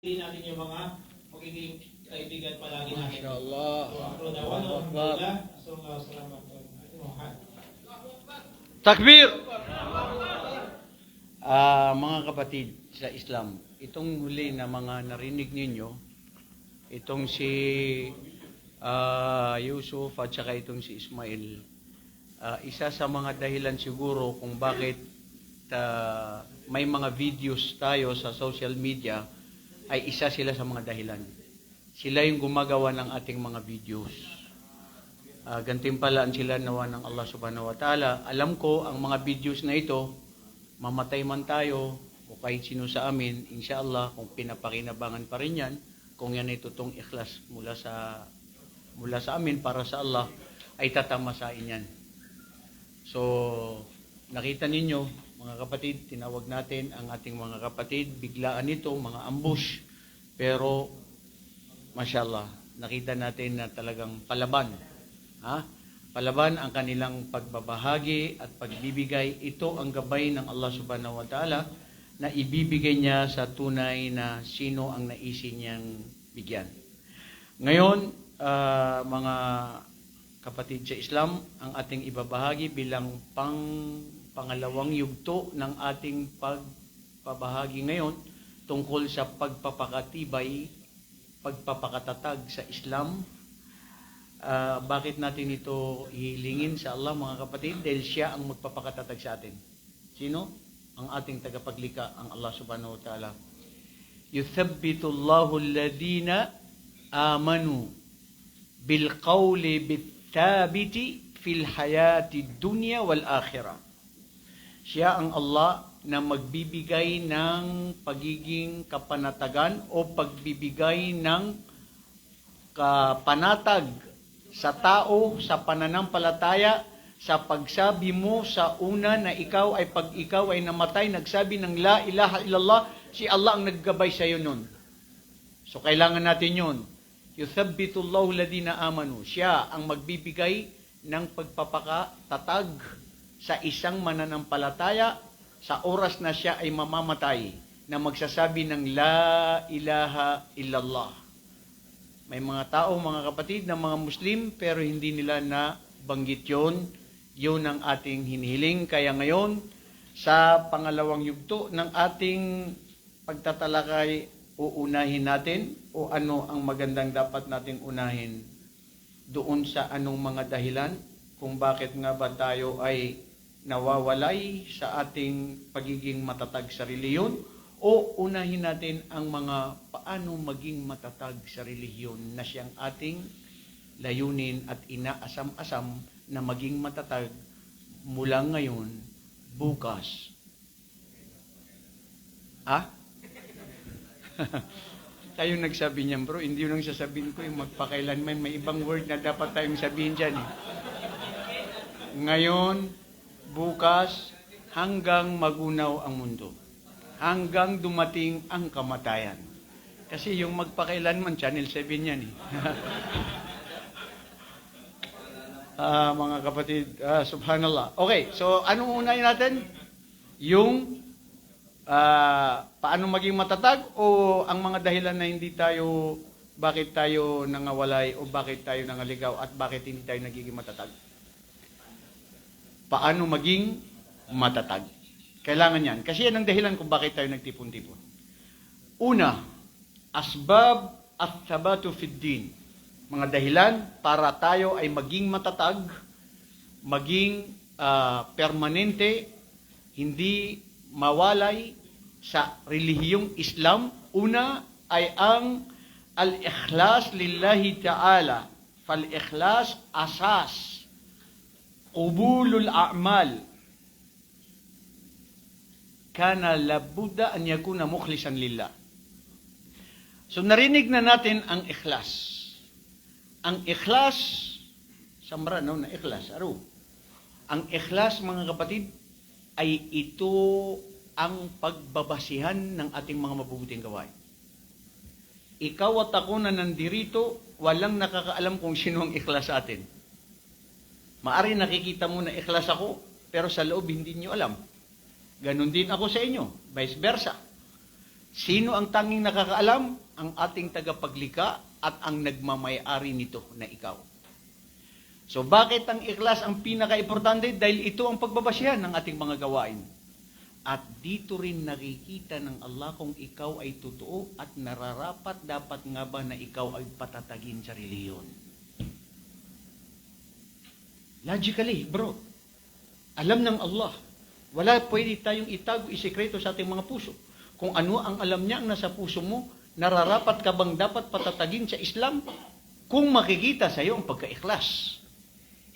natin yung mga magiging kaibigan palagi natin. Mashallah. Salamat. Takbir! Mga kapatid sa Islam, itong huli na mga narinig ninyo, itong si Yusuf at saka itong si Ismail, isa sa mga dahilan siguro kung bakit may mga videos tayo sa social media, ay isa sila sa mga dahilan. Sila yung gumagawa ng ating mga videos. Gantimpalaan sila nawa ng Allah subhanahu wa ta'ala. Alam ko, ang mga videos na ito, mamatay man tayo, o kahit sino sa amin, inshallah, kung pinapakinabangan pa rin yan, kung yan ay totoong ikhlas mula sa amin para sa Allah, ay tatamasain yan. So, nakita ninyo, mga kapatid, tinawag natin ang ating mga kapatid, biglaan ito, mga ambush. Pero, mashallah, nakita natin na talagang palaban. Palaban ang kanilang pagbabahagi at pagbibigay. Ito ang gabay ng Allah subhanahu wa ta'ala na ibibigay niya sa tunay na sino ang naisin niyang bigyan. Ngayon, mga kapatid sa Islam, ang ating ibabahagi bilang pangalawang yugto ng ating pagpapahagi ngayon tungkol sa pagpapakatibay, pagpapakatatag sa Islam. Bakit natin ito hihilingin sa Allah, mga kapatid? Dahil siya ang magpapakatatag sa atin. Sino? Ang ating tagapaglikha, ang Allah subhanahu wa ta'ala. Yuthabbitu Allahu alladhina amanu bilqawli bithabiti fil hayati dunya wal akhirah. Siya ang Allah na magbibigay ng pagiging kapanatagan o pagbibigay ng kapanatag sa tao, sa pananampalataya, sa pagsabi mo sa una na ikaw ay pag ikaw ay namatay, nagsabi ng la ilaha illallah, si Allah ang naggabay sa iyo nun. So kailangan natin yun. Yuthabbitu Allahu alladhina amanu. Siya ang magbibigay ng pagpapakatatag sa isang mananampalataya sa oras na siya ay mamamatay, na magsasabi ng la ilaha illallah. May mga tao, mga kapatid, na mga Muslim, pero hindi nila na banggit yun. Yun ang ating hinihiling. Kaya ngayon, sa pangalawang yugto ng ating pagtatalakay, uunahin natin o ano ang magandang dapat nating unahin doon sa anong mga dahilan kung bakit nga ba tayo ay nawawalay sa ating pagiging matatag sa reliyon, o unahin natin ang mga paano maging matatag sa relihiyon na siyang ating layunin at inaasam-asam na maging matatag mula ngayon, bukas. Tayong nagsabi niyan, bro, hindi yun ang sasabihin ko, yung magpakailanman, may ibang word na dapat tayong sabihin dyan. Ngayon, bukas, hanggang magunaw ang mundo. Hanggang dumating ang kamatayan. Kasi yung magpakailanman, Channel 7 yan . Mga kapatid, subhanallah. Okay, so anong unahin natin? Yung paano maging matatag o ang mga dahilan na hindi tayo, bakit tayo nangawalay o bakit tayo nangaligaw at bakit hindi tayo nagiging matatag? Paano maging matatag? Kailangan yan. Kasi yan ang dahilan kung bakit tayo nagtipon-tipon. Una, asbab at thabatu fid din. Mga dahilan para tayo ay maging matatag, maging permanente, hindi mawalay sa relihiyong Islam. Una ay ang al-ikhlas lillahi ta'ala. Fal-ikhlas asas. Qubulul a'mal. Kana labuda an yakuna mukhlisan lillah. So narinig na natin ang ikhlas. Ang ikhlas, samra na ikhlas, aro. Ang ikhlas, mga kapatid, ay ito ang pagbabasihan ng ating mga mabubuting gawain. Ikaw at ako na nandirito, walang nakakaalam kung sino ang ikhlas sa atin. Maari nakikita mo na ikhlas ako, pero sa loob hindi nyo alam. Ganon din ako sa inyo, vice versa. Sino ang tanging nakakaalam? Ang ating tagapaglikha at ang nagmamay-ari nito na ikaw. So bakit ang ikhlas ang pinaka-importante? Dahil ito ang pagbabasyahan ng ating mga gawain. At dito rin nakikita ng Allah kung ikaw ay totoo at nararapat dapat nga ba na ikaw ay patatagin sa reliyon. Logically, bro, alam ng Allah, wala pwede tayong itago, isekreto sa ating mga puso. Kung ano ang alam niya ang nasa puso mo, nararapat ka bang dapat patatagin sa Islam? Kung makikita sa iyo ang pagka-ikhlas.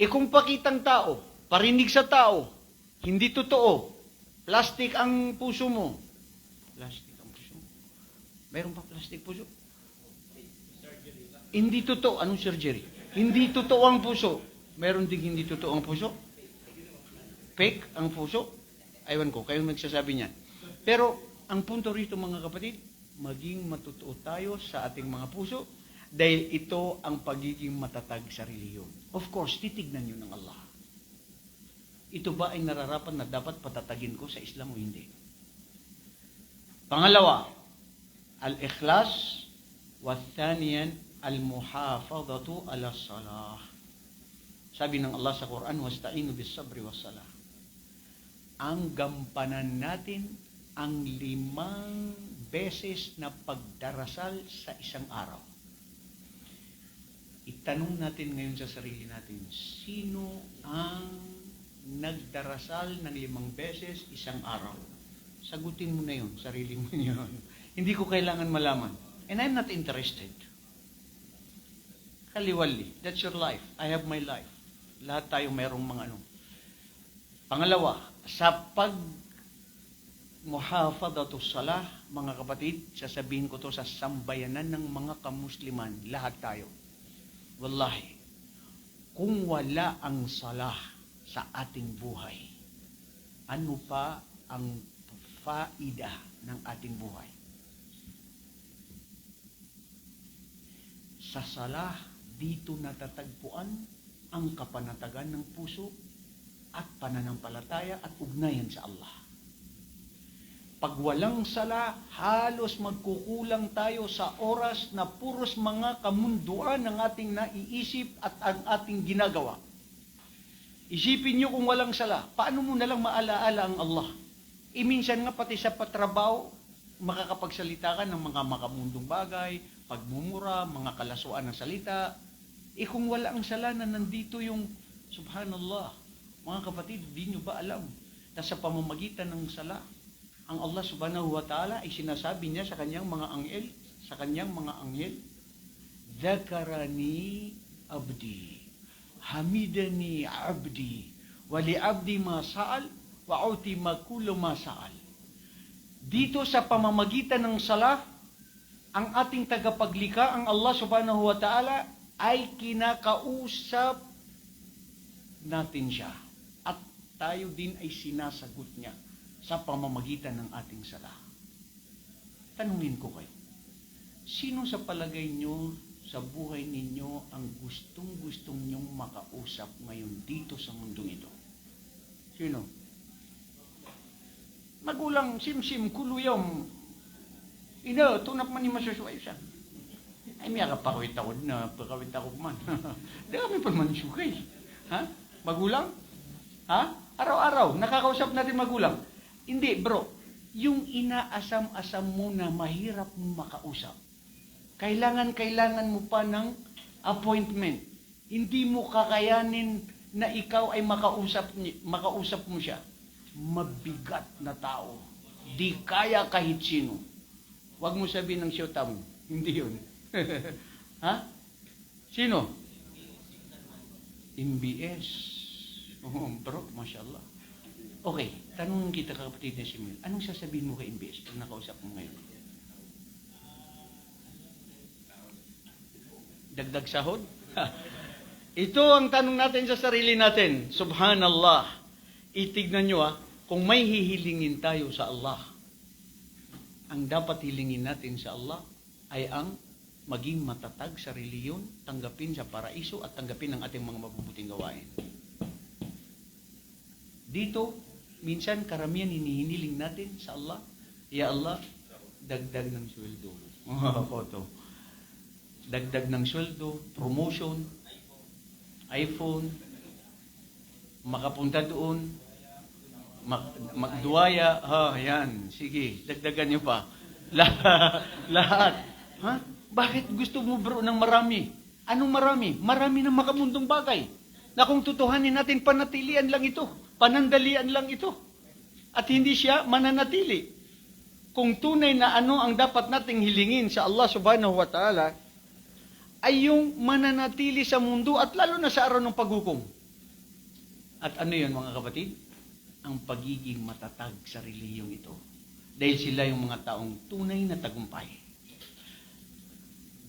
Kung pakitang tao, parinig sa tao, hindi totoo, plastic ang puso mo. Plastic ang puso mo? Mayroon pa plastic puso? Hindi totoo. Anong surgery? Hindi totoo ang puso. Mayroon ding hindi totoo ang puso? Fake ang puso? Aywan ko, kayo nagsasabi niyan. Pero, ang punto rito mga kapatid, maging matutuo tayo sa ating mga puso dahil ito ang pagiging matatag sa reliyon. Of course, titignan nyo ng Allah. Ito ba ay nararapat na dapat patatagin ko sa Islam o hindi? Pangalawa, al-ikhlas wa thaniyan al-muhafadhatu ala salah. Sabi ng Allah sa Quran, wasta'inu bis sabri was salah. Ang gampanan natin ang 5 beses na pagdarasal sa isang araw. Itanong natin ngayon sa sarili natin, sino ang nagdarasal ng 5 beses isang araw? Sagutin mo na yun, sarili mo yun. Hindi ko kailangan malaman. And I'm not interested. Kaliwali, that's your life. I have my life. Lahat tayo mayroong mga ano. Pangalawa, sa muhafadhatu salah, mga kapatid, sasabihin ko to sa sambayanan ng mga kamusliman, lahat tayo. Wallahi, kung wala ang salah sa ating buhay, ano pa ang faida ng ating buhay? Sa salah, dito natatagpuan ang kapanatagan ng puso at pananampalataya at ugnayan sa Allah. Pag walang sala, halos magkukulang tayo sa oras na puros mga kamunduan ng ating naiisip at ang ating ginagawa. Isipin nyo kung walang sala, paano mo nalang maalaala ang Allah? Minsan nga pati sa patrabaho, makakapagsalita ka ng mga makamundong bagay, pagmumura, mga kalasuan ng salita. Kung wala ang sala na nandito yung subhanallah, mga kapatid, di nyo ba alam na sa pamamagitan ng sala, ang Allah subhanahu wa ta'ala ay sinasabi niya sa kanyang mga anghel, Dhakarani abdi, hamidani abdi, wali abdi ma sa'al, wa uti ma kullu ma sa'al. Dito sa pamamagitan ng sala, ang ating tagapaglikha, ang Allah subhanahu wa ta'ala, ay kinakausap natin siya. At tayo din ay sinasagot niya sa pamamagitan ng ating sala. Tanungin ko kayo, sino sa palagay nyo sa buhay ninyo ang gustong-gustong nyong makausap ngayon dito sa mundong ito? Sino? Magulang, sim-sim, kuluyom. Tunap man ni masusuay siya. Ay, may kapakawit ako na pakawit ako man. Dami pa man sukay. Ha? Magulang? Ha? Araw-araw, nakakausap natin magulang. Hindi, bro. Yung inaasam-asam mo na mahirap mo makausap. Kailangan mo pa ng appointment. Hindi mo kakayanin na ikaw ay makausap mo siya. Mabigat na tao. Di kaya kahit sino. Huwag mo sabihin ng siyota mo. Hindi yun. Ha? Sino? MBS. Oh, bro, mashallah. Okay, tanong kita kapatid na si Mil. Anong sasabihin mo kay MBS pag nakausap mo ngayon? Dagdag sahod? Ito ang tanong natin sa sarili natin. Subhanallah. Itignan nyo kung may hihilingin tayo sa Allah, ang dapat hilingin natin sa Allah ay ang maging matatag sa reliyon, tanggapin sa paraiso at tanggapin ang ating mga mabubuting gawain. Dito, minsan karamihan hinihiniling natin sa Allah, Ya Allah, Dagdag ng sweldo. Koto. Dagdag ng sweldo, promotion, iPhone, makapunta doon, magduwaya, yan, sige, dagdagan nyo pa. Lahat. Ha? Bakit gusto mo bro ng marami? Anong marami? Marami ng makamundong bagay. Na kung tutuhanin natin, panatilian lang ito. Panandalian lang ito. At hindi siya mananatili. Kung tunay na ano ang dapat nating hilingin sa Allah subhanahu wa ta'ala, ay yung mananatili sa mundo at lalo na sa araw ng paghukom. At ano yun mga kapatid? Ang pagiging matatag sa reliyong ito. Dahil sila yung mga taong tunay na tagumpay.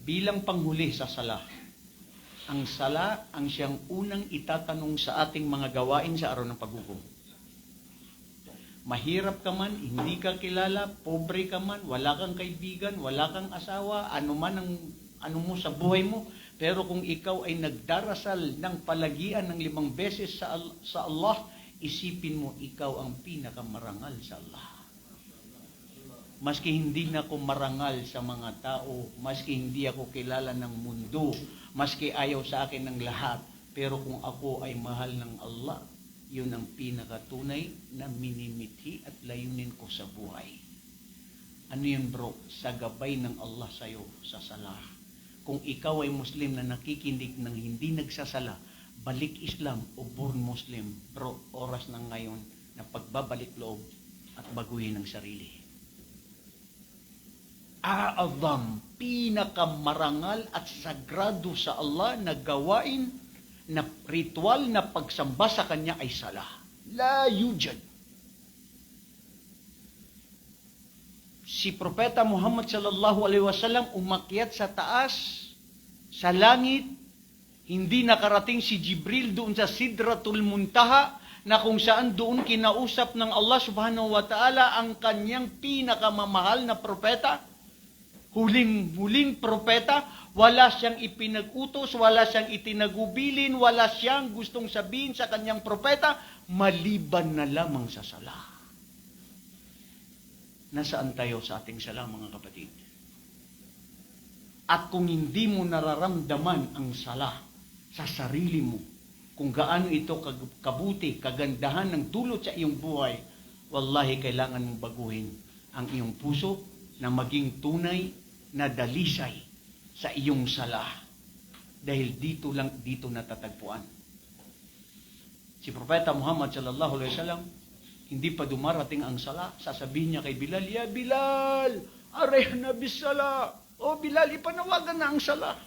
Bilang panghuli sa sala, ang sala ang siyang unang itatanong sa ating mga gawain sa araw ng paghukom. Mahirap ka man, hindi ka kilala, pobre ka man, wala kang kaibigan, wala kang asawa, ano man ang ano mo sa buhay mo, pero kung ikaw ay nagdarasal ng palagian ng 5 beses sa Allah, isipin mo ikaw ang pinakamarangal sa Allah. Maski hindi na ako marangal sa mga tao, maski hindi ako kilala ng mundo, maski ayaw sa akin ng lahat, pero kung ako ay mahal ng Allah, yun ang pinakatunay na minimithi at layunin ko sa buhay. Ano yun bro? Sa gabay ng Allah sa'yo, sa sala. Kung ikaw ay Muslim na nakikinig ng hindi nagsasala, balik Islam o born Muslim, bro, oras na ngayon na pagbabalik loob at baguhin ang sarili. A'azam, pinakamarangal at sagrado sa Allah na gawain na ritual na pagsamba sa Kanya ay sala. La yujad. Si Propeta Muhammad sallallahu alaihi wasallam umakyat sa taas, sa langit, hindi nakarating si Jibril doon sa Sidratul Muntaha, na kung saan doon kinausap ng Allah subhanahu wa ta'ala ang kanyang pinakamamahal na propeta, huling propeta, wala siyang ipinag-utos, wala siyang itinagubilin, wala siyang gustong sabihin sa kanyang propeta, maliban na lamang sa sala. Nasaan tayo sa ating sala, mga kapatid? At kung hindi mo nararamdaman ang sala sa sarili mo, kung gaano ito kabuti, kagandahan ng dulot sa iyong buhay, wallahi kailangan mong baguhin ang iyong puso na maging tunay na dalisay sa iyong sala. Dahil dito natatagpuan. Si Propeta Muhammad sallallahu alaihi wasallam, hindi pa dumarating ang sala, sasabihin niya kay Bilal, "Ya Bilal, arehna bis-sala." O Bilal, ipanawagan na ang sala.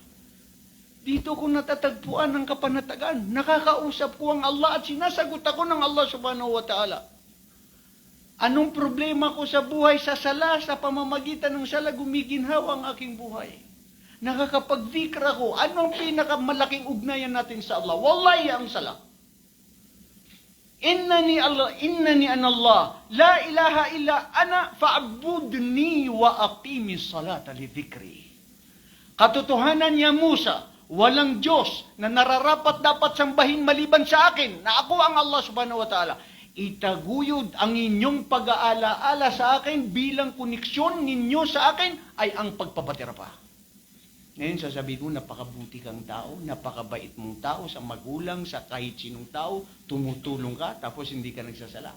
Dito ko natatagpuan ng kapanatagan. Nakakausap ko ang Allah at sinasagot ako ng Allah subhanahu wa ta'ala. Anong problema ko sa buhay? Sa sala, sa pamamagitan ng sala, gumiginhawa ang aking buhay. Nakakapag-dhikr ako. Anong pinakamalaking ugnayan natin sa Allah? Wallahi ang sala. Innani anallah, la ilaha illa ana fa'budni wa aqimis salata li dhikri. Katotohanan niya Musa, walang Diyos na nararapat dapat sambahin maliban sa akin, na ako ang Allah subhanahu wa ta'ala. Itaguyod ang inyong pag-aalaala sa akin bilang koneksyon ninyo sa akin ay ang pagpapatira pa. Ngayon sasabihin mo, napakabuti kang tao, napakabait mong tao sa magulang, sa kahit sinong tao, tumutulong ka, tapos hindi ka nagsasala.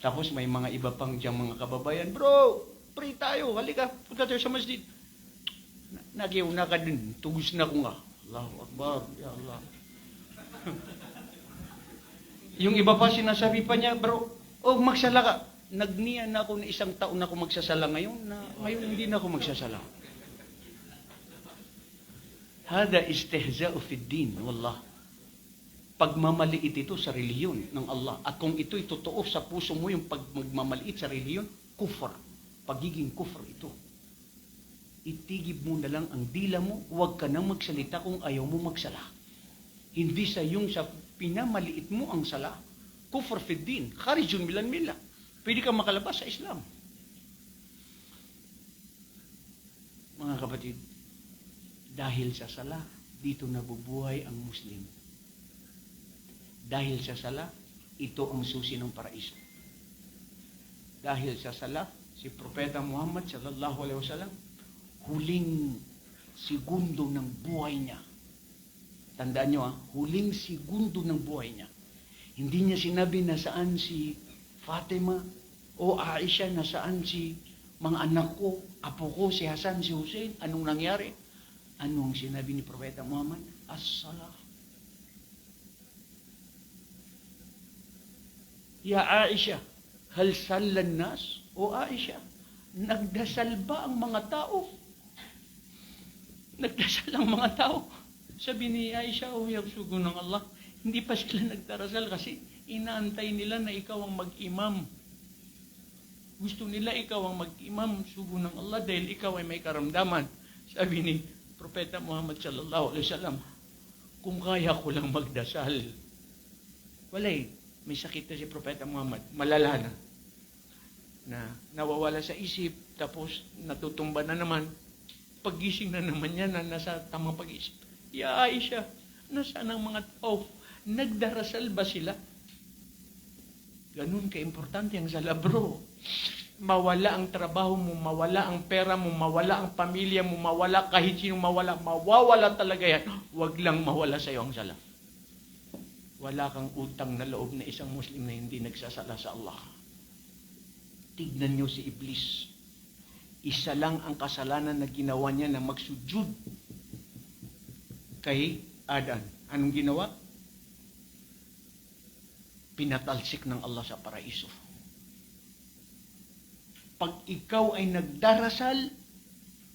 Tapos may mga iba pang diyang mga kababayan, bro, pray tayo, halika, punta tayo sa masjid. Nagyaw na ka din, tugos na ko nga. Allahu Akbar, ya Allah. Yung iba pa sinasabi pa niya, bro, magsala ka. Nagniyan na ako na 1 taon na ako magsasala ngayon hindi na ako magsasala. Hada istihza'u fid din, wallah. Pagmamaliit ito sa reliyon ng Allah. At kung ito'y totoo sa puso mo, yung pagmamaliit sa reliyon, kufr. Pagiging kufr ito. Itigib mo na lang ang dila mo, huwag ka nang magsalita kung ayaw mo magsala. Hindi sa pinamaliit mo ang sala. Kufr fid din, kharijun minan millah. Pwede ka makalabas sa Islam. Mga kapatid, dahil sa sala, dito nabubuhay ang Muslim. Dahil sa sala, ito ang susi ng paraiso. Dahil sa sala, si Propeta Muhammad sallallahu alaihi wasallam, huling segundo ng buhay niya. Tandaan nyo huling segundo ng buhay niya. Hindi niya sinabi na saan si Fatima o Aisha, na saan si mga anak ko, apo ko, si Hasan, si Hussein, anong nangyari? Anong sinabi ni Propeta Muhammad? As-salah. Ya Aisha, hal sallan nas? O Aisha, nagdasal ba ang mga tao? Nagdasal ang mga tao. Sabi ni Aisha, oh yagsugo ng Allah, hindi pa sila nagdarasal kasi inaantay nila na ikaw ang mag-imam. Gusto nila ikaw ang mag-imam, sugo ng Allah, dahil ikaw ay may karamdaman. Sabi ni Propeta Muhammad sallallahu alaihi wasallam, kung kaya ko lang magdasal. Walay, may sakit na si Propeta Muhammad, malala na nawawala sa isip, tapos natutumba na naman, paggising na naman niya na nasa tamang pag-isip. Ya Aisha, nasaan ang mga tao? Nagdarasal ba sila? Ganun ka-importante ang sala, bro. Mawala ang trabaho mo, mawala ang pera mo, mawala ang pamilya mo, mawala kahit sino mawawala talaga yan. Huwag lang mawala sa iyo ang sala. Wala kang utang na loob na isang Muslim na hindi nagsasala sa Allah. Tignan niyo si Iblis. Isa lang ang kasalanan na ginawa niya na magsujud kay Adan. Anong ginawa? Pinatalsik ng Allah sa paraiso. Pag ikaw ay nagdarasal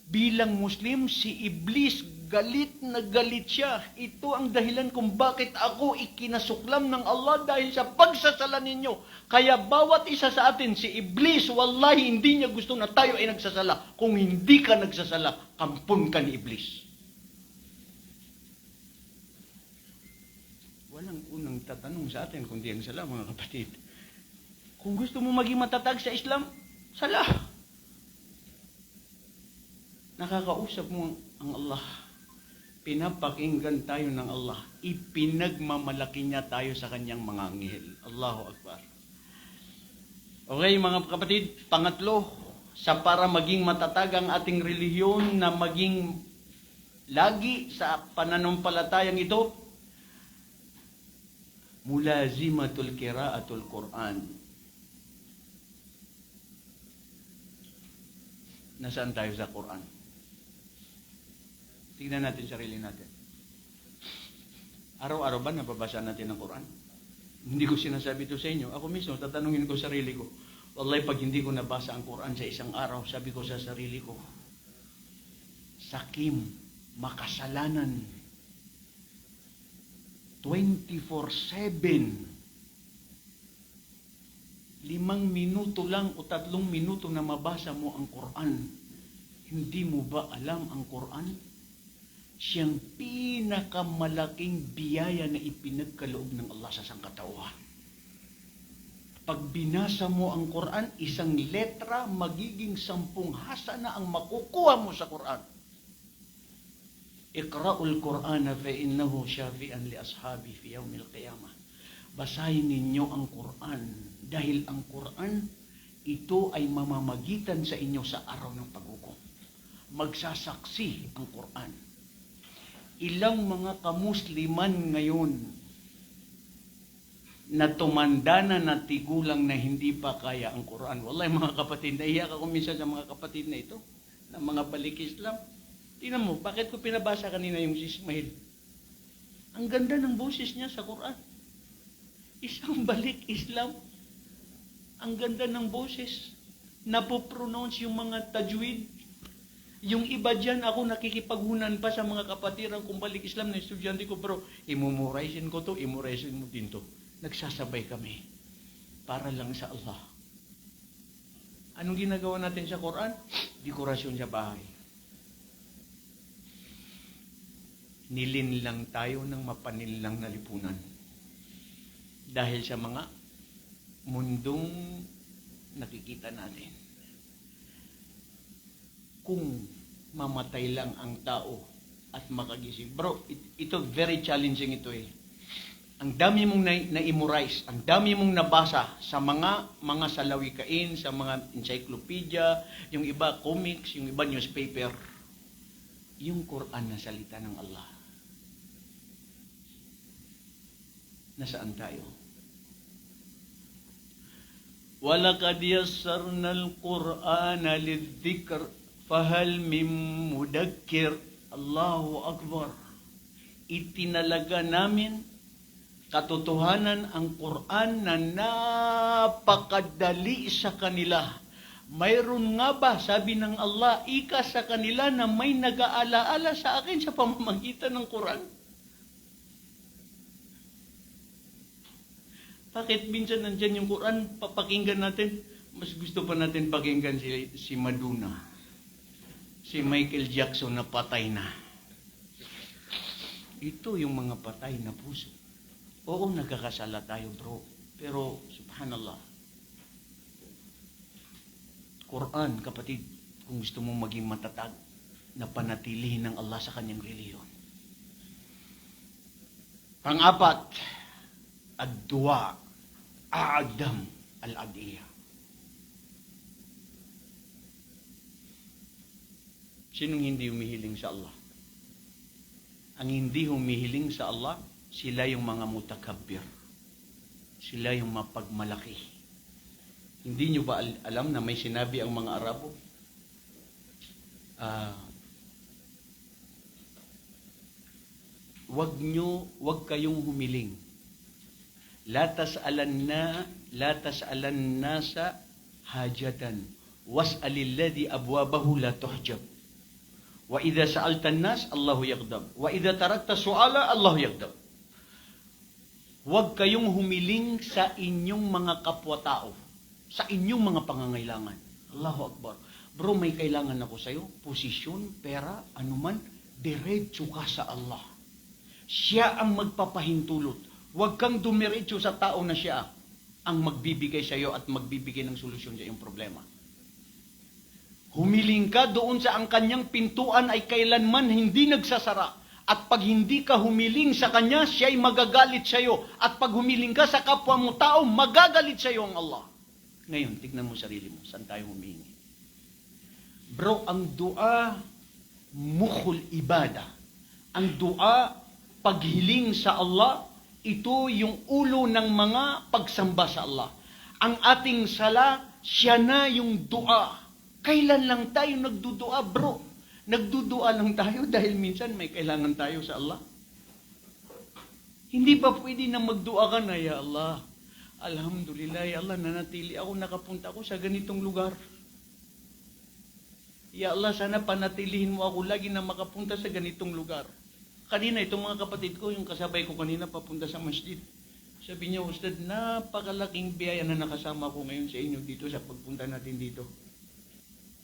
bilang Muslim, si Iblis galit na galit siya. Ito ang dahilan kung bakit ako ikinasuklam ng Allah dahil sa pagsasala ninyo. Kaya bawat isa sa atin, si Iblis, wallahi hindi niya gusto na tayo ay nagsasala. Kung hindi ka nagsasala, kampon ka ni Iblis. Walang unang tatanong sa atin kundi ang sala, mga kapatid. Kung gusto mo maging matatag sa Islam, sala. Nakakausap mo ang Allah. Pinapakinggan tayo ng Allah. Ipinagmamalaki niya tayo sa kanyang mga anghel. Allahu Akbar. Okay, mga kapatid, pangatlo, sa para maging matatag ang ating relihiyon na maging lagi sa pananampalatayang ito, mulazimatul qiraatul Quran. Nasaan tayo sa Quran? Tingnan natin sarili natin. Araw-araw ba nababasa natin ang Quran? Hindi ko sinasabi ito sa inyo. Ako mismo, tatanungin ko sarili ko. Wallahi, pag hindi ko nabasa ang Quran sa isang araw, sabi ko sa sarili ko, sakim, makasalanan, 24/7, 5 minuto lang o 3 minuto na mabasa mo ang Quran. Hindi mo ba alam ang Quran? Siyang pinakamalaking biyaya na ipinagkaloob ng Allah sa sangkatauhan. Pag binasa mo ang Quran, isang letra, magiging 10 hasana ang makukuha mo sa Quran. Iqra'ul Qur'ana fa innahu syafi'an li ashabi fi yawmil qiyamah. Basahin ninyo ang Quran dahil ang Quran ito ay mamamagitan sa inyo sa araw ng paghukom. Magsasaksi ang Quran. Ilang mga kamusliman ngayon na tumanda na tigulang na hindi pa kaya ang Quran. Wallahi mga kapatid, naiyak ako minsan sa mga kapatid na ito, na mga balik Islam. Tingnan mo, bakit ko pinabasa kanina yung si Ismail? Ang ganda ng boses niya sa Quran. Isang balik Islam. Ang ganda ng boses. Napopronounce yung mga tajwid. Yung iba dyan, ako nakikipaghunan pa sa mga kapatiran kung balik Islam na estudyante ko, bro, imumuraisin ko to, imuraisin mo din to. Nagsasabay kami para lang sa Allah. Anong ginagawa natin sa Quran? Dekorasyon sa bahay. Nilin lang tayo ng mapanilang na lipunan. Dahil sa mga mundong nakikita natin. Kung mamatay lang ang tao at makagising. Bro, ito very challenging ito eh. ang dami mong na-memorize, ang dami mong nabasa sa mga salawikain, sa mga encyclopedia, yung iba comics, yung iba newspaper, yung Quran na salita ng Allah. Nasaan tayo? وَلَقَدْ يَسَّرْنَا الْقُرْآنَ لِلذِّكْرِ فَهَلْ مِن مُّدَكِّرٍ. Allahu Akbar. Itinalaga namin katotohanan ang Quran na napakadali sa kanila. Mayroon nga ba, sabi ng Allah, ika sa kanila na may nag-aalaala sa akin sa pamamagitan ng Quran? Bakit minsan nandyan yung Quran, papakinggan natin, mas gusto pa natin pakinggan si Madonna, si Michael Jackson na patay na. Ito yung mga patay na puso. Oo, nagkakasala tayo bro, pero subhanallah, Quran, kapatid, kung gusto mong maging matatag, na panatilihin ng Allah sa kanyang reliyon. Pang-apat, ad-dua, a'adam al-adiyah. Sinong hindi humihiling sa Allah? Ang hindi humihiling sa Allah, sila yung mga mutakabbir. Sila yung mapagmalaki. Hindi nyo ba alam na may sinabi ang mga Arabo? Wag kayong humiling. La tas'alan nasa hajatan. Was'alil ladhi abwabahu la tuhjab. Wa idza sa'alta an-nas, Allahu yaghdab. Wa idza tarakta su'ala, Allahu yaghdab. Huwag kayong humiling sa inyong mga kapwa-tao, sa inyong mga pangangailangan. Allahu Akbar. Bro, may kailangan ako sa'yo, posisyon, pera, anuman, diretso ka sa Allah. Siya ang magpapahintulot. Huwag kang dumiretso sa tao na siya ang magbibigay sa'yo at magbibigay ng solusyon sa iyong problema. Humiling ka doon sa ang kanyang pintuan ay kailanman hindi nagsasara. At pag hindi ka humiling sa kanya, siya'y magagalit sa iyo. At pag humiling ka sa kapwa mo tao, magagalit sa iyo ang Allah. Ngayon, tignan mo sarili mo. Saan tayo humingi? Bro, ang dua, mukhul ibada. Ang dua, paghiling sa Allah, ito yung ulo ng mga pagsamba sa Allah. Ang ating sala, siya na yung dua. Kailan lang tayo nagdudua, bro? Nagdudua lang tayo dahil minsan may kailangan tayo sa Allah. Hindi ba pwede na magdua ka na, Ya Allah, alhamdulillah, Ya Allah, nanatili ako, nakapunta ako sa ganitong lugar. Ya Allah, sana panatilihin mo ako lagi na makapunta sa ganitong lugar. Kanina, itong mga kapatid ko, yung kasabay ko kanina papunta sa masjid. Sabi niya, Ustad, napakalaking biyaya na nakasama ko ngayon sa inyo dito sa pagpunta natin dito.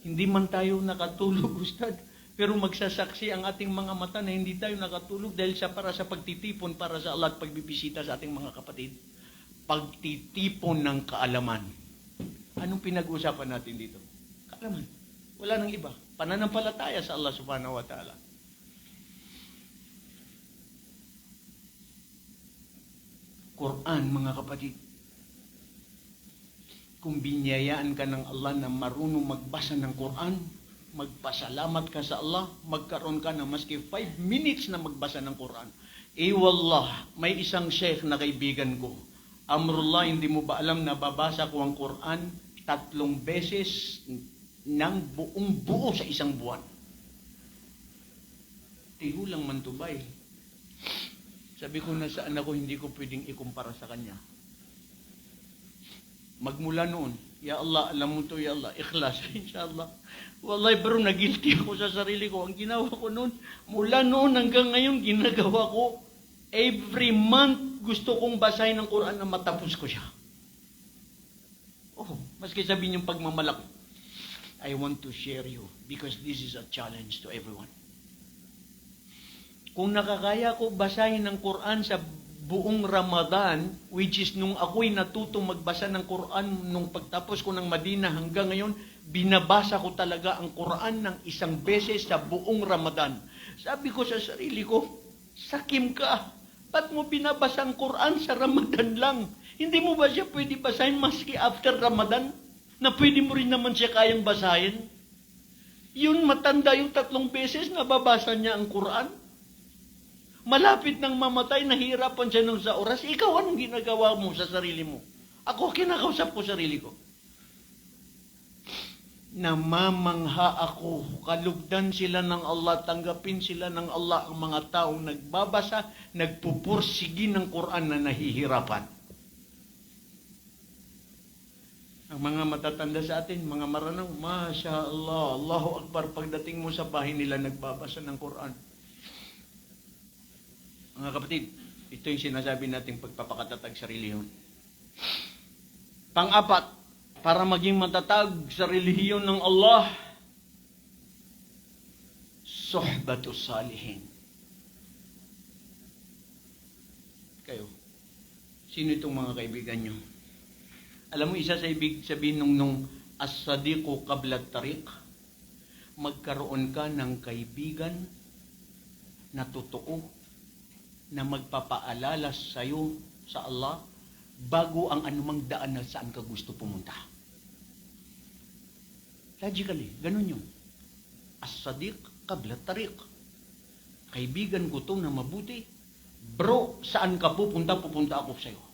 Hindi man tayo nakatulog, Ustad, pero magsasaksi ang ating mga mata na hindi tayo nakatulog dahil para sa pagtitipon para sa Allah at pagbibisita sa ating mga kapatid. Pagtitipon ng kaalaman. Anong pinag-uusapan natin dito? Kaalaman. Wala nang iba. Pananampalataya sa Allah subhanahu wa ta'ala. Quran, mga kapatid. Kung binyayaan ka ng Allah na marunong magbasa ng Quran, magpasalamat ka sa Allah, magkaroon ka na maski 5 minutes na magbasa ng Quran. Wallah, may isang sheikh na kaibigan ko. Amrullah, hindi mo ba alam na babasa ko ang Quran 3 beses ng buong buo sa isang buwan? Tigulang man to ba eh. Sabi ko na saan ako, hindi ko pwedeng ikumpara sa kanya. Magmula noon, Ya Allah, alam mo to, Ya Allah, ikhlas, inshallah. Wallahi bro, nagilty ako sa sarili ko. Ang ginawa ko noon, mula noon hanggang ngayon, ginagawa ko, every month, gusto kong basahin ng Quran na matapos ko siya. Oh, maski sabihin yung pagmamalaki, I want to share you because this is a challenge to everyone. Kung nakakaya ko basahin ng Quran sa buong Ramadan, which is nung ako'y natutong magbasa ng Quran nung pagtapos ko ng Madina hanggang ngayon, binabasa ko talaga ang Quran ng 1 beses sa buong Ramadan. Sabi ko sa sarili ko, sakim ka. Ba't mo binabasa ang Quran sa Ramadan lang? Hindi mo ba siya pwede basahin maski after Ramadan? Na pwede mo rin naman siya kayang basahin? Yun matanda yung 3 beses na babasa niya ang Quran. Malapit nang mamatay, nahihirapan siya nung sa oras. Ikaw, anong ginagawa mo sa sarili mo? Ako, kinakausap ko sarili ko. Namamangha ako. Kalugdan sila ng Allah, tanggapin sila ng Allah ang mga taong nagbabasa, nagpupursigi ng Quran na nahihirapan. Ang mga matatanda sa atin, mga maranang, Masya Allah, Allahu Akbar, pagdating mo sa bahay nila, nagbabasa ng Quran. Mga kapatid, ito yung sinasabi nating pagpapakatatag sa relihiyon. Pang-apat, para maging matatag sa relihiyon ng Allah, suhbatus salihin. Kayo, sino itong mga kaibigan nyo? Alam mo, isa sa ibig sabihin nung as-sadiqu qabla at-tariq, magkaroon ka ng kaibigan na totoo, na magpapaalala sa iyo sa Allah bago ang anumang daan na saan ka gusto pumunta. Logically, ganun yun. As-sadiq qabla at-tariq. Kaibigan ko to na mabuti. Bro, saan ka pupunta ako sa iyo.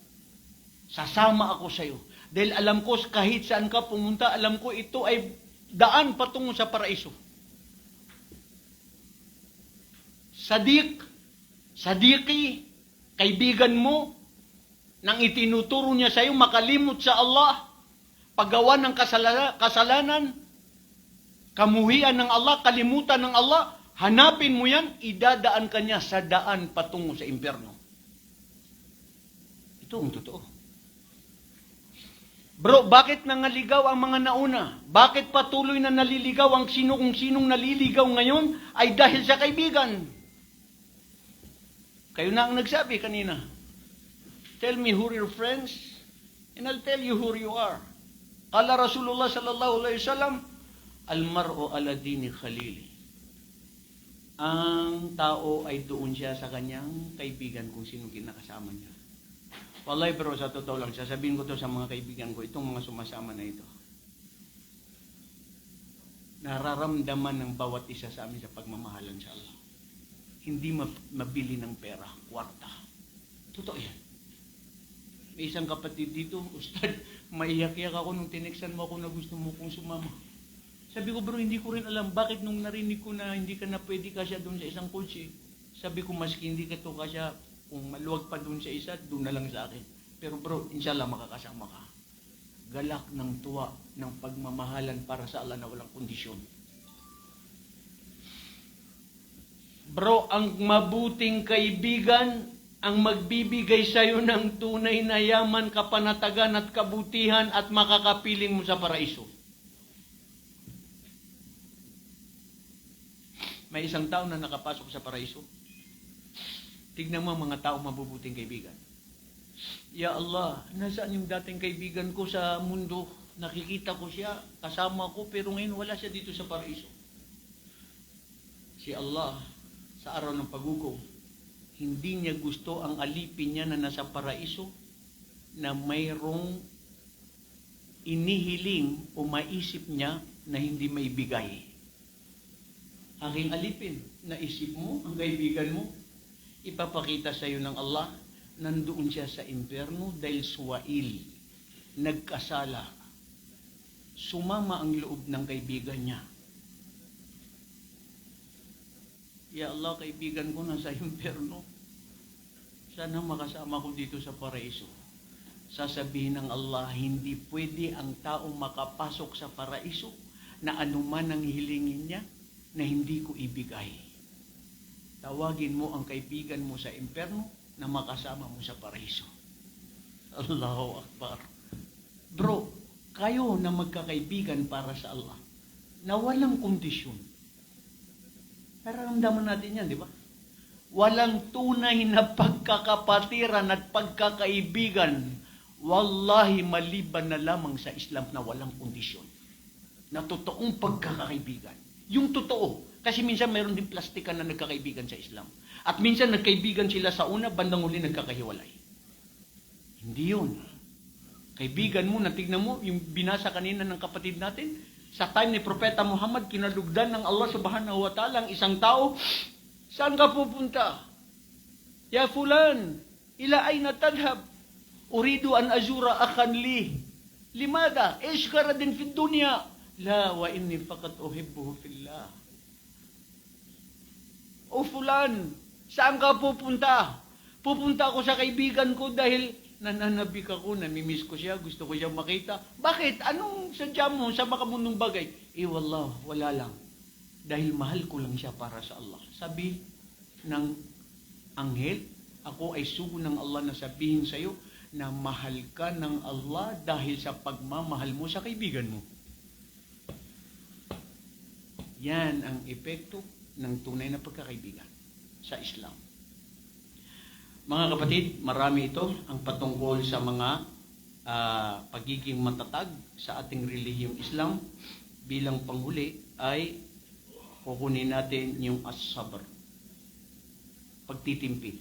Sasama ako sa iyo. Dahil alam ko, kahit saan ka pumunta, alam ko ito ay daan patungo sa paraiso. Sadiqi, kaibigan mo, nang itinuturo niya sa iyo, makalimot sa Allah, paggawa ng kasalanan, kamuhian ng Allah, kalimutan ng Allah, hanapin mo yan, idadaan ka niya sa daan patungo sa impyerno. Ito ang totoo. Bro, bakit nangaligaw ang mga nauna? Bakit patuloy na naliligaw ang kung sinong naliligaw ngayon ay dahil sa kaibigan? Kayo na ang nagsabi kanina. Tell me who your friends, and I'll tell you who you are. Kala Rasulullah sallallahu alaihi wasallam, almar'u ala dini khalili. Ang tao ay doon siya sa kanyang kaibigan kung sino kinakasama niya. Wallahi, pero sa totoo lang, sasabihin ko to sa mga kaibigan ko, itong mga sumasama na ito. Nararamdaman ng bawat isa sa amin sa pagmamahalan sa Allah. Hindi mabili ng pera, kwarta. Totoo yan. May isang kapatid dito, Ustad, maiyak-iyak ako nung tineksan mo ako na gusto mo kong sumama. Sabi ko, bro, hindi ko rin alam bakit nung narinig ko na hindi ka na pwede kasya doon sa isang kotse. Sabi ko, maski hindi ka to kasya, kung maluwag pa doon sa isa, doon na lang sa akin. Pero bro, inshallah makakasama ka. Galak ng tuwa, ng pagmamahalan para sa Allah na walang kondisyon. Bro, ang mabuting kaibigan, ang magbibigay sa iyo ng tunay na yaman, kapanatagan at kabutihan at makakapiling mo sa paraiso. May isang tao na nakapasok sa paraiso. Tignan mo mga tao mabubuting kaibigan. Ya Allah, nasaan yung dating kaibigan ko sa mundo? Nakikita ko siya, kasama ko, pero ngayon wala siya dito sa paraiso. Si Allah, sa araw ng paghukom, hindi niya gusto ang alipin niya na nasa paraiso na mayroong inihiling o maisip niya na hindi maibigay. Aking alipin, naisip mo, ang kaibigan mo, ipapakita sa iyo ng Allah, nandoon siya sa impyerno dahil suwail, nagkasala. Sumama ang loob ng kaibigan niya. Ya Allah, kaibigan ko nasa impyerno. Sana makasama ko dito sa paraiso. Sasabihin ng Allah, hindi pwede ang tao makapasok sa paraiso na anuman ang hilingin niya na hindi ko ibigay. Tawagin mo ang kaibigan mo sa impyerno na makasama mo sa paraiso. Allahu Akbar. Bro, kayo na magkakaibigan para sa Allah na walang kondisyon. Nararamdaman natin yan, di ba? Walang tunay na pagkakapatiran at pagkakaibigan. Wallahi, maliban na lamang sa Islam na walang kondisyon. Na totoong pagkakaibigan. Yung totoo, Kasi minsan mayroon din plastikan na nagkakaibigan sa Islam. At minsan nagkaibigan sila sa una, bandang huli nagkakahiwalay. Hindi yun. Kaibigan mo, natignan mo, yung binasa kanina ng kapatid natin, sa time ni Propeta Muhammad, kinalugdan ng Allah subhanahu wa ta'ala ang isang tao, saan ka pupunta? Ya fulan, ila ayna tadhab? Uridu an azura akhan li. Limada? Ishkara din fi dunya. La wa inni faqat uhibbuhu fillah. O fulan, saan ka pupunta? Pupunta ako sa kaibigan ko dahil nananabik ako, namimiss ko siya, gusto ko siya makita. Bakit? Anong sadya mo sa makamundong bagay? Wallah, wala lang. Dahil mahal ko lang siya para sa Allah. Sabi ng anghel, ako ay sugo ng Allah na sabihin sa iyo na mahal ka ng Allah dahil sa pagmamahal mo sa kaibigan mo. Yan ang epekto ng tunay na pagkakaibigan sa Islam. Mga kapatid, marami ito ang patungkol sa mga pagiging matatag sa ating relihiyong Islam. Bilang panghuli ay kukunin natin yung as-sabr. Pagtitimpi.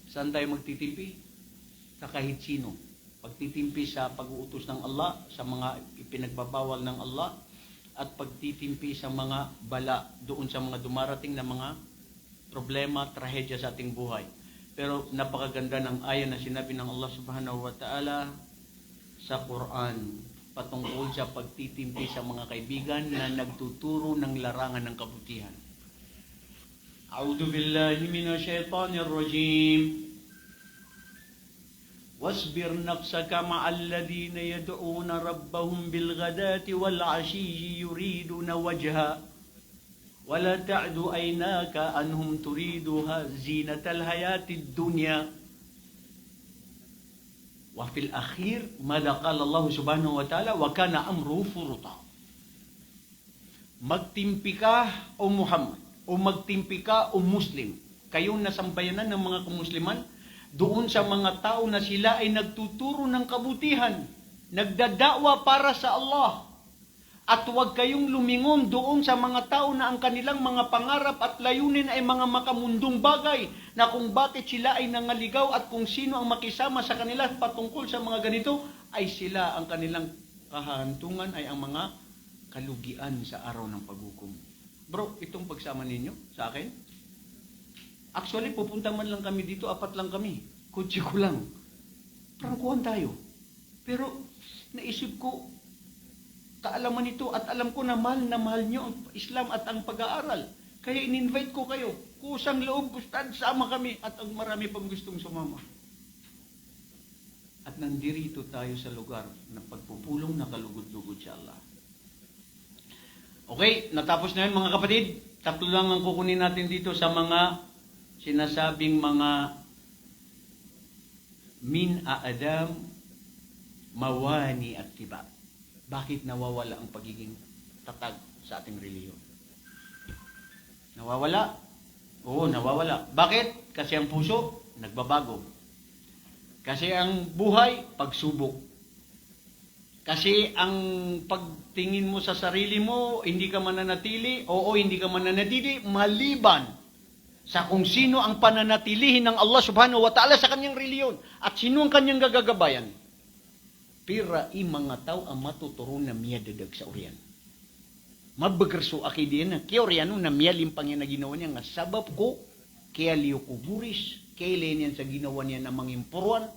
Saan tayo magtitimpi? Sa kahit sino. Pagtitimpi sa pag-uutos ng Allah, sa mga ipinagbabawal ng Allah, at pagtitimpi sa mga bala doon sa mga dumarating na mga problema, trahedya sa ating buhay. Pero napakaganda ng ayan na sinabi ng Allah subhanahu wa ta'ala sa Quran patungkol sa pagtitimpi sa mga kaibigan na nagtuturo ng larangan ng kabutihan. A'udhu billahi minash shaitanir rajim. Wasbir nafsaka ma'al ladhina yad'una rabbahum bil ghadati wal 'ashiyyi yuriduna wajha. ولا تعد عيناك عنهم تريدها زينة الحياة الدنيا وفي الأخير ماذا قال الله سبحانه وتعالى وكان أمره فرطا. Magtimpi ka o Muhammad o magtimpi ka o Muslim, kayong nasambayanan ng mga kamusliman doon sa mga tao na sila ay nagtuturo ng kabutihan, nagdadakwa para sa Allah. At huwag kayong lumingon doon sa mga tao na ang kanilang mga pangarap at layunin ay mga makamundong bagay na kung bakit sila ay nangaligaw at kung sino ang makisama sa kanila patungkol sa mga ganito ay sila ang kanilang kahantungan ay ang mga kalugian sa araw ng paghukom. Bro, itong pagsama ninyo sa akin, actually pupunta man lang kami dito, 4 lang kami, kutsi ko lang. Prangkuhan tayo. Pero naisip ko, kaalaman ito at alam ko na mahal nyo ang Islam at ang pag-aaral. Kaya in-invite ko kayo. Kusang loob, gustad, sama kami at ang marami pang gustong sumama. At nandirito tayo sa lugar na pagpupulong na kalugod-lugod sa Allah. Okay, natapos na yun mga kapatid. 3 lang ang kukunin natin dito sa mga sinasabing mga min Adam mawani at tiba. Bakit nawawala ang pagiging tatag sa ating reliyon? Nawawala? Oo, nawawala. Bakit? Kasi ang puso, nagbabago. Kasi ang buhay, pagsubok. Kasi ang pagtingin mo sa sarili mo, hindi ka mananatili, hindi ka mananatili, maliban sa kung sino ang pananatilihin ng Allah subhanahu wa ta'ala sa kanyang reliyon at sino ang kanyang gagagabayan. Pira mga tao ang matuturo na miya dadag sa Oriyan. Mabagarso akidiyan na kaya Oriano na miya limpang yan na ginawa niya nga sabab ko kaya liyo ko buris kaya yan sa ginawa niya na mangimpuruan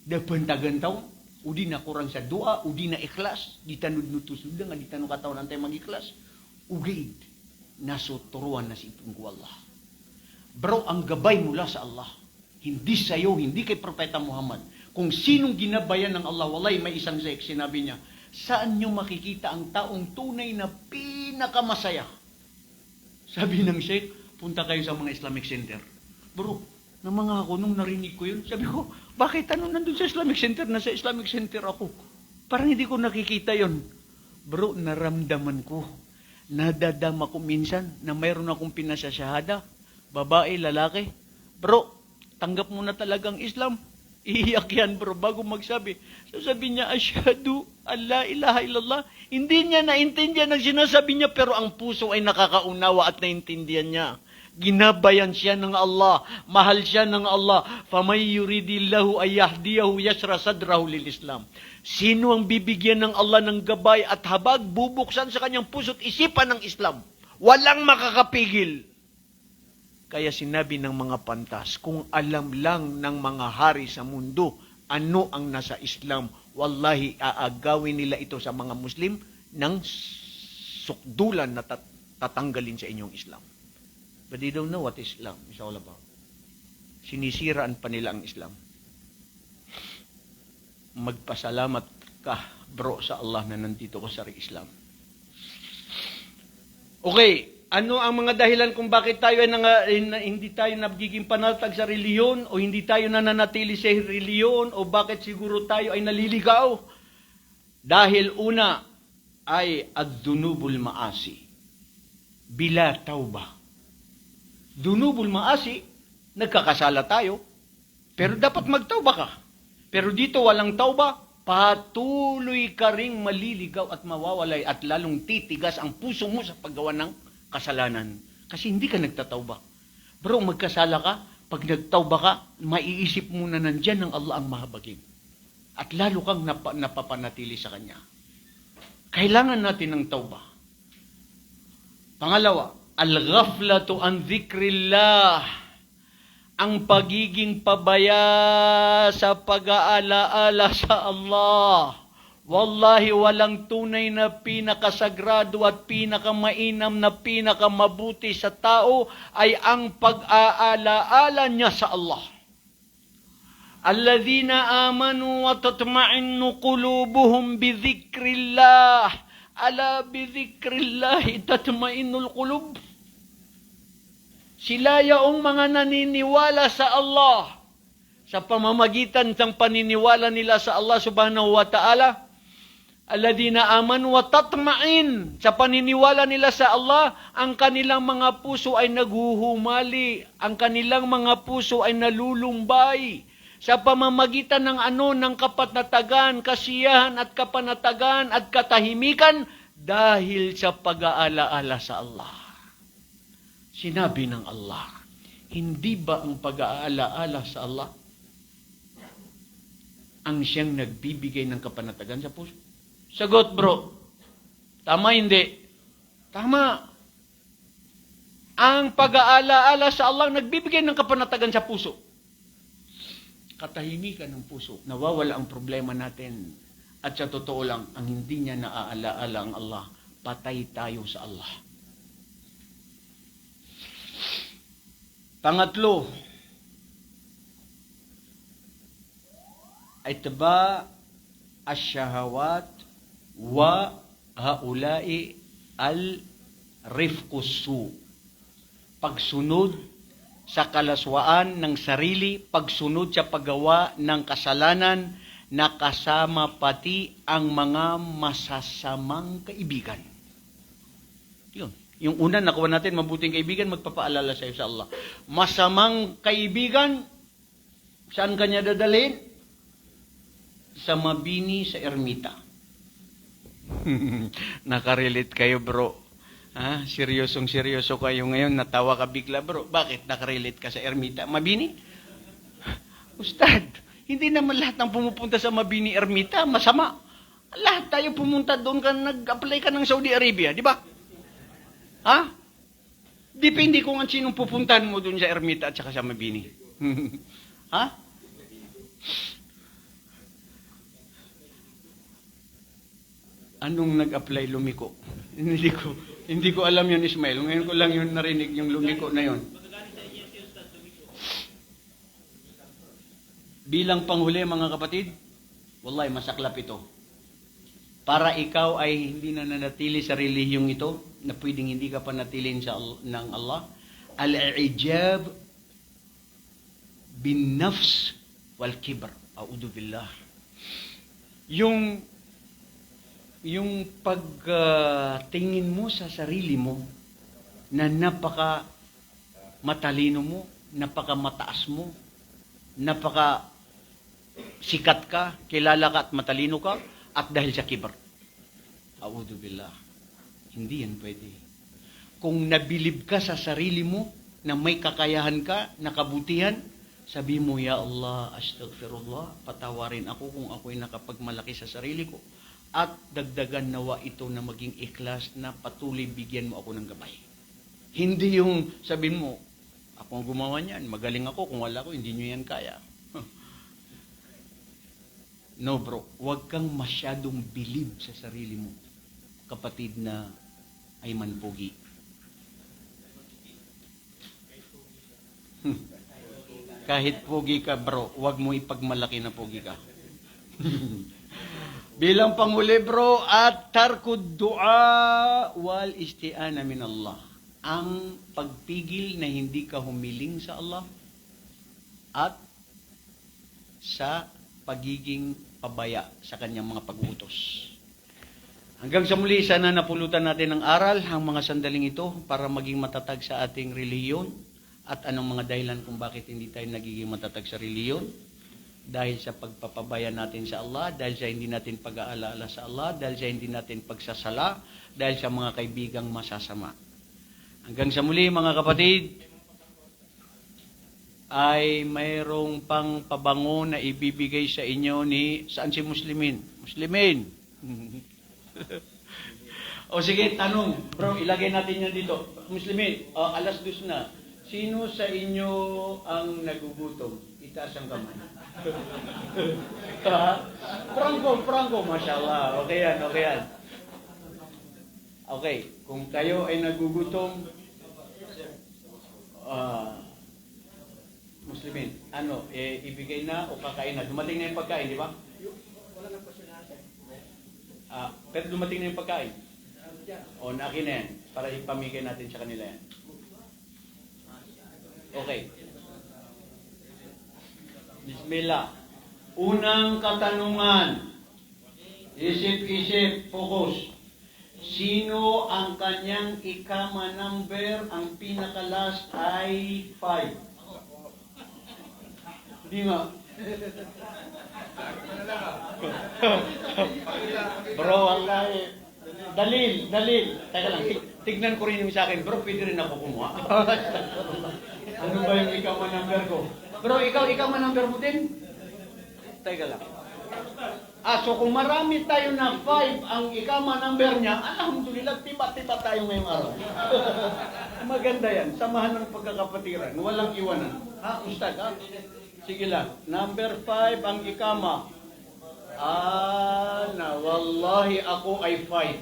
dapan tagantaw udi na kurang sa dua udi na ikhlas di tanud nutusud nga di tanu kataon antay mag-ikhlas ugid nasuturuan na si itong ko Allah. Bro, ang gabay mula sa Allah hindi sa'yo, hindi kay Propeta Muhammad. Kung sinong ginabayan ng Allah, walay may isang sheikh, sinabi niya, saan nyo makikita ang taong tunay na pinakamasaya? Sabi ng sheikh, punta kayo sa mga Islamic Center. Bro, na mga ako, nung narinig ko yun, sabi ko, bakit nandun sa Islamic Center? Nasa Islamic Center ako. Parang hindi ko nakikita yon. Bro, naramdaman ko, nadadama ko minsan na mayroon akong pinasasyahada, babae, lalaki. Bro, tanggap mo na talagang Islam. Iiyak yan bro, bago magsabi. Sasabi niya, asyhadu an la ilaha illallah. Hindi niya naintindihan ang sinasabi niya, pero ang puso ay nakakaunawa at naintindihan niya. Ginabayan siya ng Allah. Mahal siya ng Allah. فَمَنْ يُرِدِ اللَّهُ أَنْ يَهْدِيَهُ يَشْرَ صَدْرَهُ لِلْإِسْلَامِ. Sino ang bibigyan ng Allah ng gabay at habag, bubuksan sa kanyang puso't isipan ng Islam. Walang makakapigil. Kaya sinabi ng mga pantas, kung alam lang ng mga hari sa mundo, ano ang nasa Islam, wallahi aagawin nila ito sa mga Muslim ng sukdulan na tatanggalin sa inyong Islam. But they don't know what Islam is all about. Sinisiraan pa nila ang Islam. Magpasalamat ka, bro, sa Allah na nandito ko sa Islam. Okay, ano ang mga dahilan kung bakit tayo hindi tayo nagiging panatag sa reliyon o hindi tayo nananatili sa reliyon o bakit siguro tayo ay naliligaw? Dahil una ay ad-dunubul maasi. Bila tauba. Dunubul maasi, nagkakasala tayo, pero dapat magtauba ka. Pero dito walang tauba, patuloy ka ring maliligaw at mawawalay at lalong titigas ang puso mo sa paggawa ng kasalanan. Kasi hindi ka nagtatauba. Bro, magkasala ka, pag nagtauba ka, maiisip mo na nandyan ng Allah ang mahabagin. At lalo kang napapanatili sa Kanya. Kailangan natin ng tauba. Pangalawa, al-ghaflatu an dhikrillah. Ang pagiging pabaya sa pag-aalaala sa Allah. Wallahi, walang tunay na pinakasagrado at pinakamainam na pinakamabuti sa tao ay ang pag-aalaala niya sa Allah. Alladhina amanu wa tatma'innu qulubuhum bi dhikrillah. Ala bi dhikrillah tatma'innul qulub. Sila yaong mga naniniwala sa Allah. Sa pamamagitan ng paniniwala nila sa Allah subhanahu wa ta'ala, alladhina amanu wa tatma'in. Sa paniniwala nila sa Allah, ang kanilang mga puso ay naghuhumali. Ang kanilang mga puso ay nalulumbay. Sa pamamagitan ng ng kapanatagan, kasiyahan at kapanatagan at katahimikan dahil sa pag-aalaala sa Allah. Sinabi ng Allah, hindi ba ang pag-aalaala sa Allah ang siyang nagbibigay ng kapanatagan sa puso? Sagot, bro. Tama, hindi? Tama. Ang pag-aalaala sa Allah nagbibigay ng kapanatagan sa puso. Katahimikan ng puso. Nawawala ang problema natin. At sa totoo lang, ang hindi niya naaalaala ang Allah, patay tayo sa Allah. Pangatlo, itba asyahawat wa haulai al-rifqusu. Pagsunod sa kalaswaan ng sarili, pagsunod sa paggawa ng kasalanan na kasama pati ang mga masasamang kaibigan. Yun. Yung una, nakuha natin, mabuting kaibigan, magpapaalala sa iyo sa Allah. Masamang kaibigan, saan kanya dadalhin? Sa mabini, sa ermita. Nakarelate kayo, bro. Ha? Seryoso kayo ngayon, natawa ka bigla, bro. Bakit nakarelate ka sa ermita? Mabini? Ustad, hindi naman lahat ng pumupunta sa mabini, ermita, masama. Lahat tayo pumunta doon ka, nag-apply ka ng Saudi Arabia, di ba? Ha? Depende kung ang sinong pupuntahan mo doon sa ermita at saka sa mabini. Ha? Anong nag-apply lumiko? Hindi ko alam yun, Ismail. Ngayon ko lang yun narinig, yung lumiko na yun. Bilang panghuli, mga kapatid, wallahi, masaklap ito. Para ikaw ay hindi na nanatili sa relihiyong ito, na pwedeng hindi ka panatilin ng Allah, al-i'jab bin nafs wal kibr. A'udhu billah. Yung pagtingin mo sa sarili mo na napaka matalino mo, napaka mataas mo, napaka sikat ka, kilala ka at matalino ka, at dahil sa kibar. A'udhu billah. Hindi yan pwede. Kung nabilib ka sa sarili mo, na may kakayahan ka, nakabutihan, sabi mo, Ya Allah, astaghfirullah, patawarin ako kung ako'y nakapagmalaki sa sarili ko. At dagdagan nawa ito na maging ikhlas na patuloy bigyan mo ako ng gabay. Hindi yung sabihin mo, ako ang gumawa niyan, magaling ako, kung wala ko, hindi nyo yan kaya. No bro, huwag kang masyadong bilib sa sarili mo, kapatid na Ayman Pogi. Kahit pogi ka bro, huwag mo ipagmalaki na pogi ka. Bilang panghuli bro, at tarkud du'a wal isti'ana min Allah. Ang pagpigil na hindi ka humiling sa Allah at sa pagiging pabaya sa kanyang mga pag-uutos. Hanggang sa muli, sana napulutan natin ng aral ang mga sandaling ito para maging matatag sa ating reliyon at anong mga dahilan kung bakit hindi tayo nagiging matatag sa reliyon. Dahil sa pagpapabaya natin sa Allah, dahil sa hindi natin pag-aalaala sa Allah, dahil sa hindi natin pagsasala, dahil sa mga kaibigang masasama. Hanggang sa muli mga kapatid, ay mayroong pang pabango na ibibigay sa inyo ni, saan si Muslimin? Muslimin! O sige, tanong. Bro, ilagay natin yan dito. Muslimin, 2:00 na. Sino sa inyo ang nagugutom? Itaas ang kamay. Franco, mashallah. Okay yan. Okay, kung kayo ay nagugutom, Muslimin, ibigay na o kakain na? Dumating na yung pagkain, di ba? Pero dumating na yung pagkain. O, naakin na yan. Para ipamigay natin sa kanila yan. Okay. Bismillah. Unang katanungan. Isip, focus. Sino ang kanyang ikama number? Ang pinaka-last ay 5. Hindi nga. Bro, Allah eh. Dalil. Teka lang, tignan ko rin yung sa akin. Bro, pwede rin ako kumuha. Ano ba yung ikama number ko? Bro, ikaw ikama number mo din? Teka lang. So kung marami tayo na 5 ang ikama number niya, alhamdulillah, tiba-tiba tayo ngayong araw. Maganda yan. Samahan ng pagkakapatiran. Walang iwanan. Ustad, Sige lang. Number 5 ang ikama. Wallahi ako ay 5.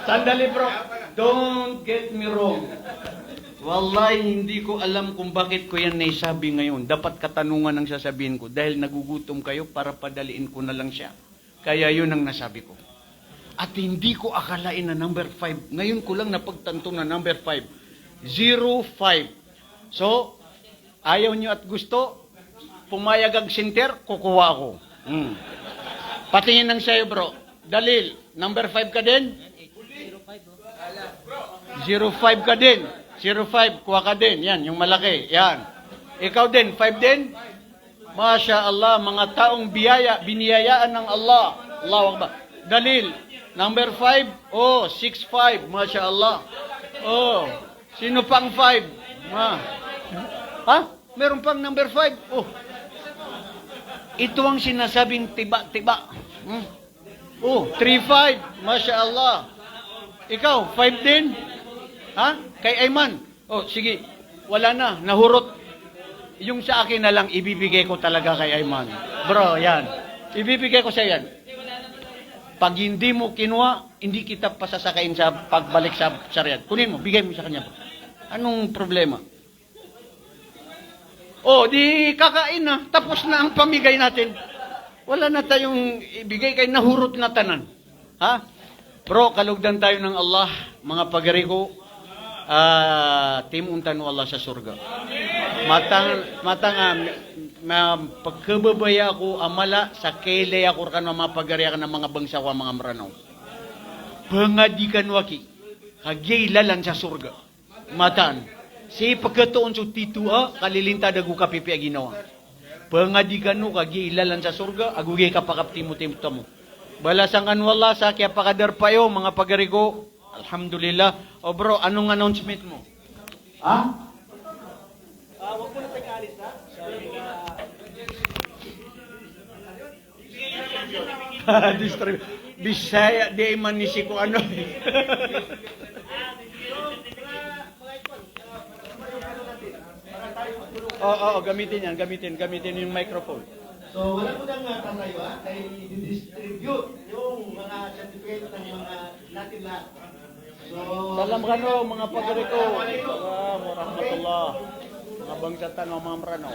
Sandali bro. Don't get me wrong. Wallahi hindi ko alam kung bakit ko yan naisabi ngayon. Dapat katanungan ang sasabihin ko. Dahil nagugutom kayo para padaliin ko na lang siya. Kaya yun ang nasabi ko. At hindi ko akalain na number 5. Ngayon ko lang napagtanto na number 5. 05. So, ayaw nyo at gusto, pumayag ang sinter, kukuha ako. Patingin ng sayo bro. Dalil, number 5 ka din? 05 ka din. 05, kuha ka din. Yan, yung malaki. Yan. Ikaw din, 5 din? Masya Allah, mga taong biniyayaan ng Allah. Allahu Akbar. Dalil, number 5? 65. Masya Allah. Sino pang 5? Meron pang number 5? Ito ang sinasabing tiba-tiba. 35. Masya Allah. Ikaw, 5 din? Kay Ayman. Sige. Wala na. Nahurot. Yung sa akin na lang, ibibigay ko talaga kay Ayman. Bro, yan. Ibibigay ko sa yan. Pag hindi mo kinuha, hindi kita pasasakain sa pagbalik sa syariat. Kunin mo, bigay mo sa kanya. Anong problema? Di kakain na. Tapos na ang pamigay natin. Wala na tayong ibigay kay nahurot na tanan. Bro, kalugdan tayo ng Allah, mga pagari ko. Timuntan mo Allah sa surga. Pagkababaya ako, amala, sa kele ako kan mga pagari ng mga bangsawa, mga maranaw. Pangadikan waki, hagilalan sa surga. Mataan. Si pagkatuon sa titua, kalilinta dagu kapipi ginawa. Pangadigano ka, giilalan sa surga, agugi ka pakaptimot-timot mo. Balasang anwala sa kaya pakadar payo, mga pagarigo. Alhamdulillah. O bro, anong announcement mo? Ha? Huwag mo na tayo-alis na. Bisaya, di man ni si ko ano. Oo, gamitin yan, gamitin yung microphone. So, wala ko nang tatayo kay distribute yung mga certificate ng mga natin lahat. So, Salam kano, mga pagari ko. Warahmatullah. Mga bangsatan, mga marano.